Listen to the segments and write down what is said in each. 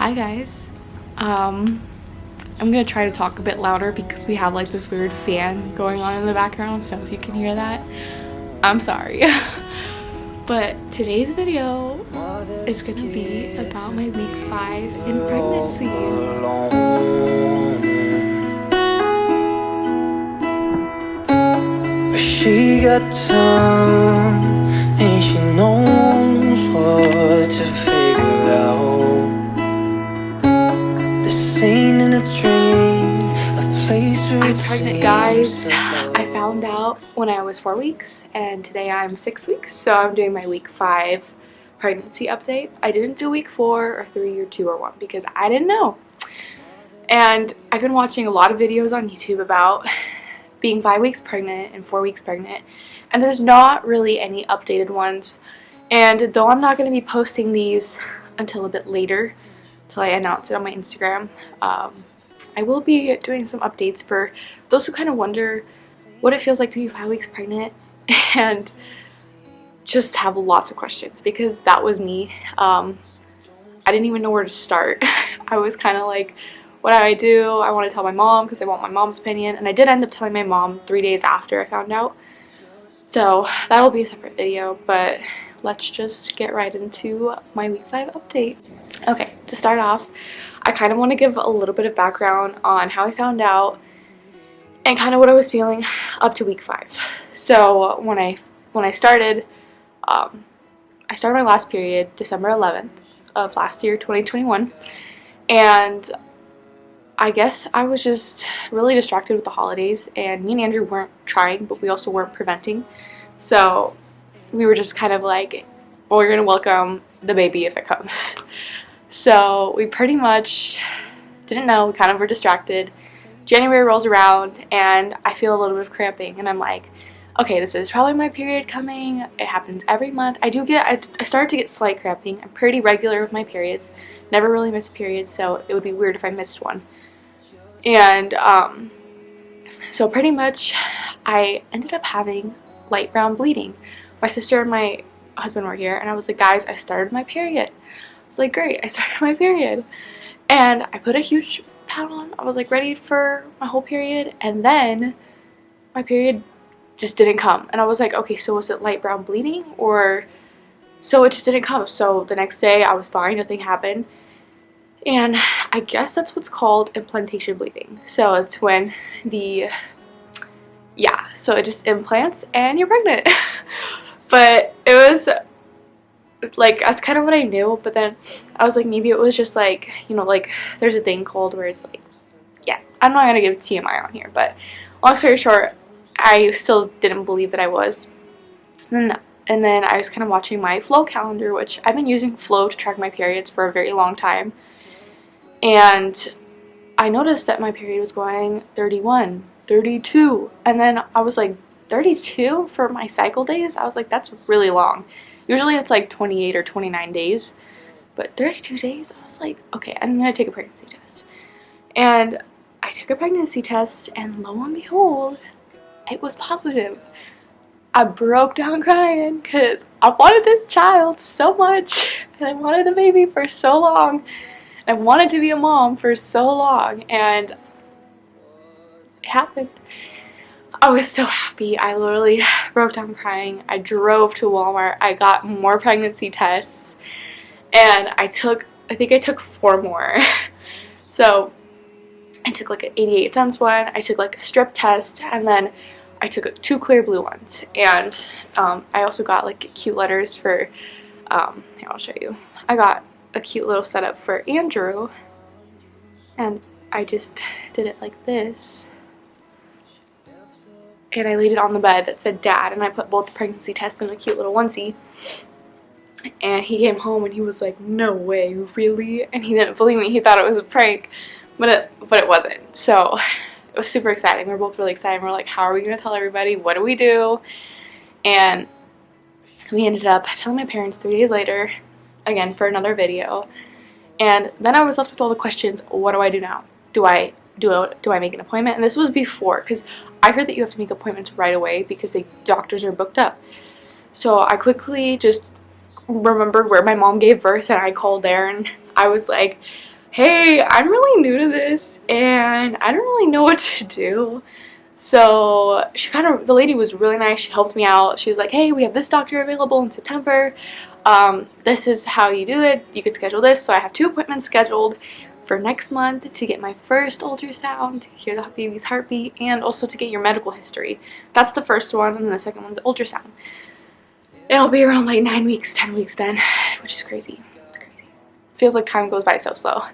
Hi guys. I'm gonna try to talk a bit louder because we have like this weird fan going on in the background, so if you can hear that, I'm sorry. But today's video is gonna be about my week 5 in pregnancy. She got time and she knows what to figure out. The scene in a dream, a place where I'm pregnant, guys. I found out when I was 4 weeks and today I'm 6 weeks, so I'm doing my week 5 pregnancy update. I didn't do week 4 or 3 or 2 or 1 because I didn't know. And I've been watching a lot of videos on YouTube about being 5 weeks pregnant and 4 weeks pregnant, and there's not really any updated ones. And though I'm not going to be posting these until a bit later, till I announce it on my Instagram, I will be doing some updates for those who kind of wonder what it feels like to be 5 weeks pregnant and just have lots of questions, because that was me. I didn't even know where to start. I was kind of like, what do I do? I want to tell my mom because I want my mom's opinion, and I did end up telling my mom 3 days after I found out. So that'll be a separate video, but let's just get right into my week 5 update. Okay, to start off, I kind of want to give a little bit of background on how I found out and kind of what I was feeling up to week 5. So when I started my last period December 11th of last year, 2021, and I guess I was just really distracted with the holidays, and me and Andrew weren't trying, but we also weren't preventing. So we were just kind of like, well, we're gonna welcome the baby if it comes. So we pretty much didn't know, we kind of were distracted. January rolls around and I feel a little bit of cramping, and I'm like, okay, this is probably my period coming. It happens every month. I started to get slight cramping. I'm pretty regular with my periods. Never really miss a period, so it would be weird if I missed one. And so pretty much I ended up having light brown bleeding. My sister and my husband were here, and I was like, guys, I started my period. I was like, great, I started my period. And I put a huge pad on. I was like ready for my whole period, and then my period just didn't come. And I was like, okay, so was it light brown bleeding, or so it just didn't come? So the next day I was fine, nothing happened. And I guess that's what's called implantation bleeding. So it's when so it just implants and you're pregnant. But it was like, that's kind of what I knew, but then I was like, maybe it was just like, you know, like there's a thing called where it's like, yeah, I'm not gonna give TMI on here, but long story short, I still didn't believe that I was. And then I was kind of watching my Flow calendar, which I've been using Flow to track my periods for a very long time. And I noticed that my period was going 31, 32, and then I was like, 32 for my cycle days? I was like, that's really long. Usually it's like 28 or 29 days, but 32 days? I was like, okay, I'm gonna take a pregnancy test. And I took a pregnancy test, and lo and behold, it was positive. I broke down crying because I wanted this child so much, and I wanted the baby for so long. I wanted to be a mom for so long, and it happened. I was so happy. I literally broke down crying. I drove to Walmart. I got more pregnancy tests, and I think I took 4 more. So I took like an 88 cents one, I took like a strip test, and then I took 2 clear blue ones. And I also got like cute letters for, here, I'll show you. I got a cute little setup for Andrew, and I just did it like this, and I laid it on the bed that said Dad, and I put both the pregnancy tests in a cute little onesie. And he came home and he was like, no way, really? And he didn't believe me. He thought it was a prank, but it wasn't. So it was super exciting. We were both really excited. We're like, how are we gonna tell everybody? What do we do? And we ended up telling my parents 3 days later, again for another video. And then I was left with all the questions. What do I do now? Do I make an appointment? And this was before, because I heard that you have to make appointments right away because the doctors are booked up. So I quickly just remembered where my mom gave birth, and I called there, and I was like, hey, I'm really new to this and I don't really know what to do. So the lady was really nice. She helped me out. She was like, hey, we have this doctor available in September. This is how you do it. You could schedule this. So I have 2 appointments scheduled for next month to get my first ultrasound, hear the baby's heartbeat, and also to get your medical history. That's the first one, and then the second one's the ultrasound. It'll be around like 9 weeks, 10 weeks then, which is crazy. It's crazy. Feels like time goes by so slow.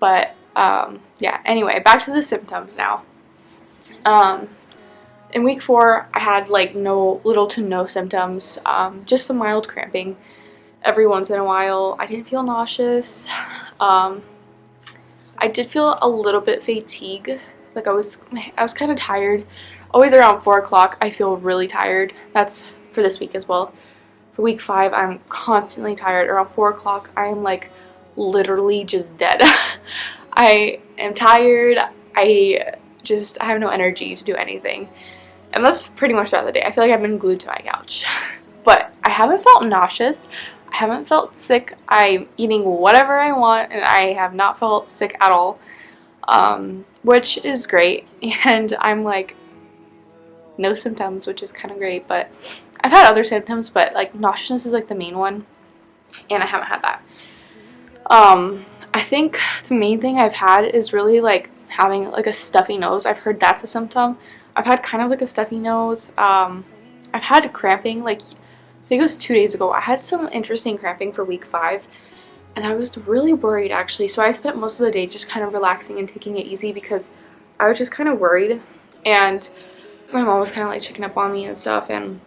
But yeah, anyway, back to the symptoms now. In week 4, I had like little to no symptoms, just some mild cramping every once in a while. I didn't feel nauseous. I did feel a little bit fatigued. Like I was kind of tired. Always around 4 o'clock, I feel really tired. That's for this week as well. For week 5, I'm constantly tired. Around 4 o'clock, I am like literally just dead. I am tired. I have no energy to do anything. And that's pretty much throughout the day. I feel like I've been glued to my couch. But I haven't felt nauseous. I haven't felt sick. I'm eating whatever I want and I have not felt sick at all. Which is great. And I'm like, no symptoms, which is kind of great. But I've had other symptoms, but like nauseousness is like the main one. And I haven't had that. I think the main thing I've had is really like having like a stuffy nose. I've heard that's a symptom. I've had kind of like a stuffy nose. I've had cramping, like I think it was 2 days ago. I had some interesting cramping for week 5 and I was really worried actually. So I spent most of the day just kind of relaxing and taking it easy because I was just kind of worried, and my mom was kind of like checking up on me and stuff, and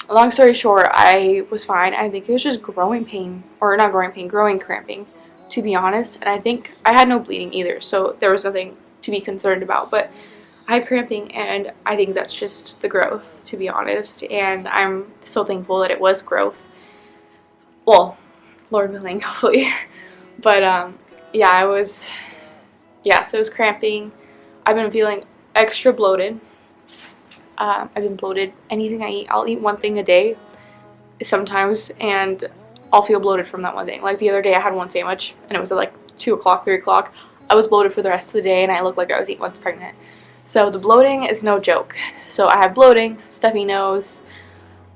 long story short, I was fine. I think it was just growing pain, or not growing pain, growing cramping, to be honest. And I think I had no bleeding either, so there was nothing to be concerned about. But I had cramping, and I think that's just the growth, to be honest. And I'm so thankful that it was growth. Well, Lord willing, hopefully. But yeah, so it was cramping. I've been feeling extra bloated. I've been bloated. Anything I eat, I'll eat one thing a day sometimes, and I'll feel bloated from that one thing. Like the other day I had one sandwich, and it was at like 2 o'clock, 3 o'clock. I was bloated for the rest of the day, and I looked like I was 8 months pregnant. So the bloating is no joke. So I have bloating, stuffy nose.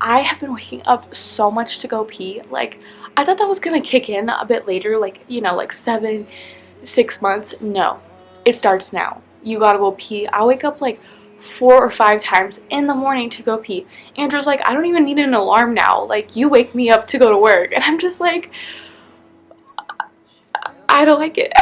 I have been waking up so much to go pee. Like, I thought that was gonna kick in a bit later, like, you know, like 6 months. No, it starts now. You gotta go pee. I wake up like 4 or 5 times in the morning to go pee. Andrew's like, I don't even need an alarm now. Like, you wake me up to go to work. And I'm just like, I don't like it.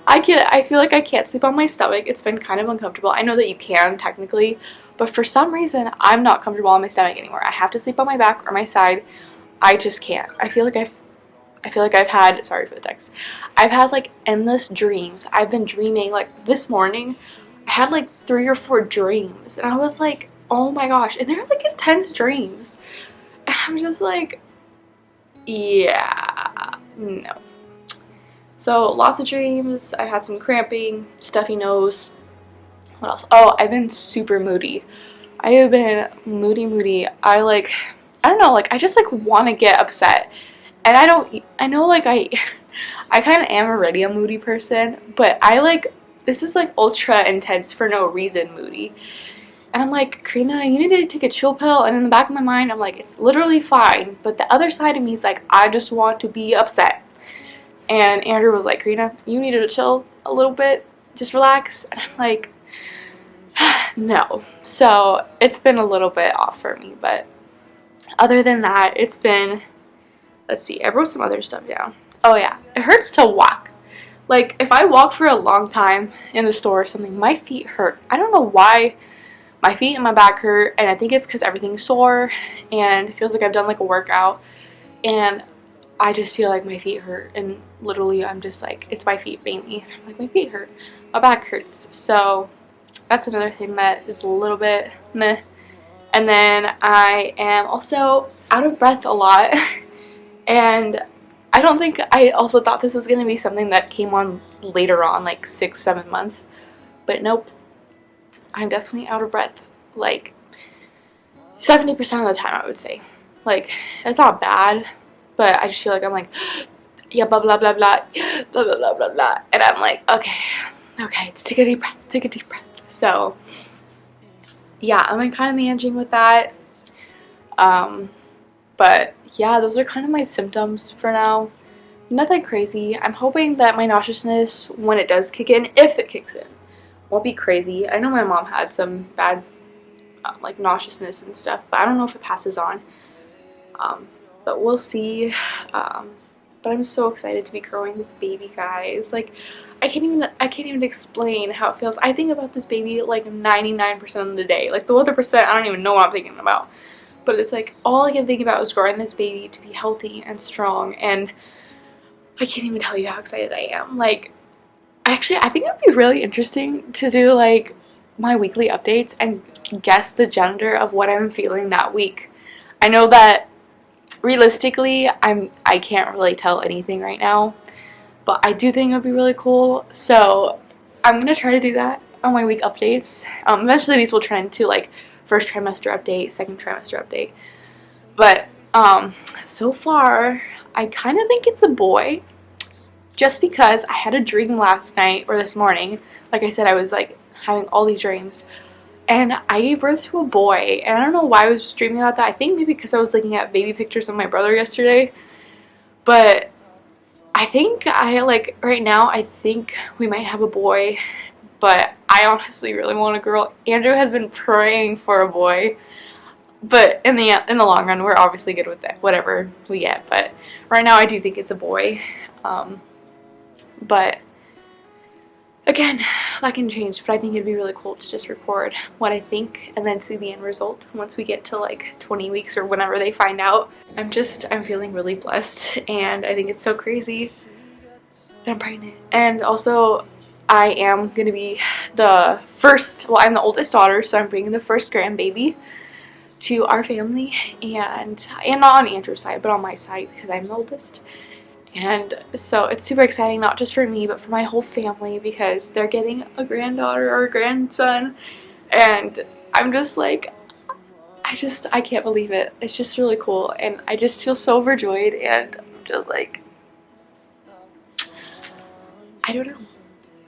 I feel like I can't sleep on my stomach. It's been kind of uncomfortable. I know that you can technically, but for some reason I'm not comfortable on my stomach anymore. I have to sleep on my back or my side. I just can't. I feel like I've had, sorry for the text, I've had like endless dreams. I've been dreaming, like this morning I had like 3 or 4 dreams, and I was like, oh my gosh, and they're like intense dreams, and I'm just like, yeah, no. So lots of dreams. I had some cramping, stuffy nose. What else? Oh, I've been super moody. I have been moody. I don't know, like I just like want to get upset. And I know like I kind of am already a moody person, but this is like ultra intense for no reason moody. And I'm like, Karina, you need to take a chill pill. And in the back of my mind, I'm like, it's literally fine. But the other side of me is like, I just want to be upset. And Andrew was like, Karina, you need to chill a little bit. Just relax. And I'm like, no. So it's been a little bit off for me. But other than that, it's been, let's see, I wrote some other stuff down. Oh yeah, it hurts to walk. Like if I walk for a long time in the store or something, my feet hurt. I don't know why my feet and my back hurt. And I think it's because everything's sore. And it feels like I've done like a workout. And I just feel like my feet hurt, and literally I'm just like, it's my feet mainly. I'm like, my feet hurt, my back hurts. So that's another thing that is a little bit meh. And then I am also out of breath a lot. And I also thought this was going to be something that came on later on, like 6-7 months. But nope, I'm definitely out of breath, like 70% of the time, I would say. Like, it's not bad, but I just feel like I'm like, yeah, blah blah blah blah blah blah blah blah blah. And I'm like, okay, just take a deep breath, take a deep breath. So yeah, I'm like kind of managing with that. But yeah, those are kind of my symptoms for now. Nothing crazy. I'm hoping that my nauseousness, when it does kick in, if it kicks in, won't be crazy. I know my mom had some bad like nauseousness and stuff, but I don't know if it passes on. But we'll see. But I'm so excited to be growing this baby, guys. Like, I can't even explain how it feels. I think about this baby like 99% of the day. Like the other percent, I don't even know what I'm thinking about. But it's like all I can think about is growing this baby to be healthy and strong, and I can't even tell you how excited I am. Like, actually, I think it would be really interesting to do like my weekly updates and guess the gender of what I'm feeling that week. I know that realistically, I can't really tell anything right now, but I do think it would be really cool. So I'm gonna try to do that on my week updates. Eventually, these will turn into like first trimester update, second trimester update. But so far, I kind of think it's a boy, just because I had a dream last night or this morning. Like I said, I was like having all these dreams. And I gave birth to a boy, and I don't know why I was just dreaming about that. I think maybe because I was looking at baby pictures of my brother yesterday. But I think right now, I think we might have a boy. But I honestly really want a girl. Andrew has been praying for a boy. But in the long run, we're obviously good with that, whatever we get. But right now, I do think it's a boy. But again, that can change, but I think it'd be really cool to just record what I think and then see the end result once we get to like 20 weeks or whenever they find out. I'm feeling really blessed, and I think it's so crazy that I'm pregnant. And also, I am going to be the first, well, I'm the oldest daughter, so I'm bringing the first grandbaby to our family, and not on Andrew's side, but on my side because I'm the oldest. And so it's super exciting, not just for me, but for my whole family, because they're getting a granddaughter or a grandson. And I'm just like, I can't believe it. It's just really cool. And I just feel so overjoyed, and I'm just like, I don't know.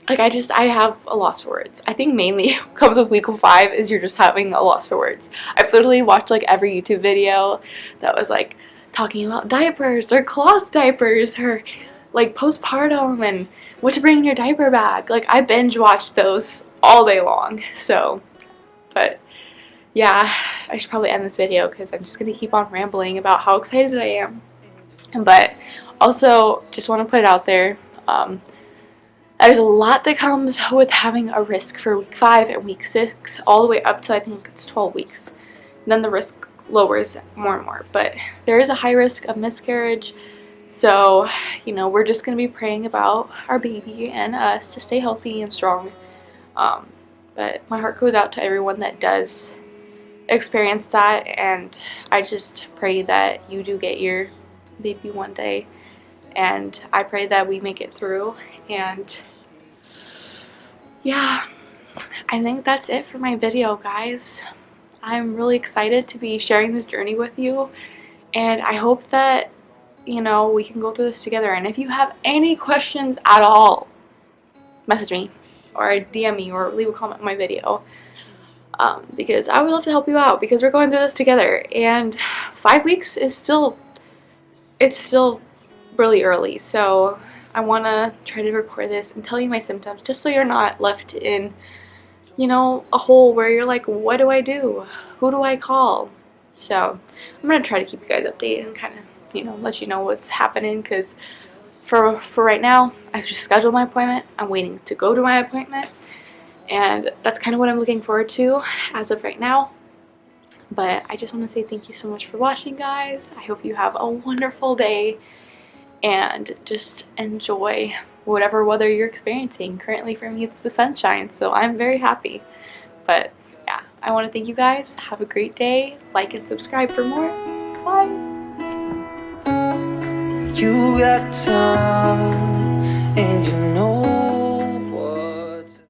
Like, I have a loss for words. I think mainly what comes with week 5 is you're just having a loss for words. I've literally watched like every YouTube video that was like talking about diapers or cloth diapers or like postpartum and what to bring in your diaper bag. Like, I binge watched those all day long. So, but yeah, I should probably end this video because I'm just gonna keep on rambling about how excited I am. But also, just want to put it out there, there's a lot that comes with having a risk for week 5 and week 6 all the way up to I think it's 12 weeks. And then the risk lowers more and more, but there is a high risk of miscarriage. So, you know, we're just going to be praying about our baby and us to stay healthy and strong. But my heart goes out to everyone that does experience that, and I just pray that you do get your baby one day, and I pray that we make it through. And yeah, I think that's it for my video, guys. I'm really excited to be sharing this journey with you, and I hope that, you know, we can go through this together. And if you have any questions at all, message me or DM me or leave a comment on my video, because I would love to help you out, because we're going through this together. And 5 weeks is still really early, so I want to try to record this and tell you my symptoms, just so you're not left in, you know, a hole where you're like, what do I do? Who do I call? So I'm going to try to keep you guys updated and kind of, you know, let you know what's happening, because for right now, I've just scheduled my appointment. I'm waiting to go to my appointment, and that's kind of what I'm looking forward to as of right now. But I just want to say thank you so much for watching, guys. I hope you have a wonderful day, and just enjoy whatever weather you're experiencing. Currently for me it's the sunshine, so I'm very happy. But yeah, I want to thank you guys. Have a great day. Like and subscribe for more. Bye. You got time.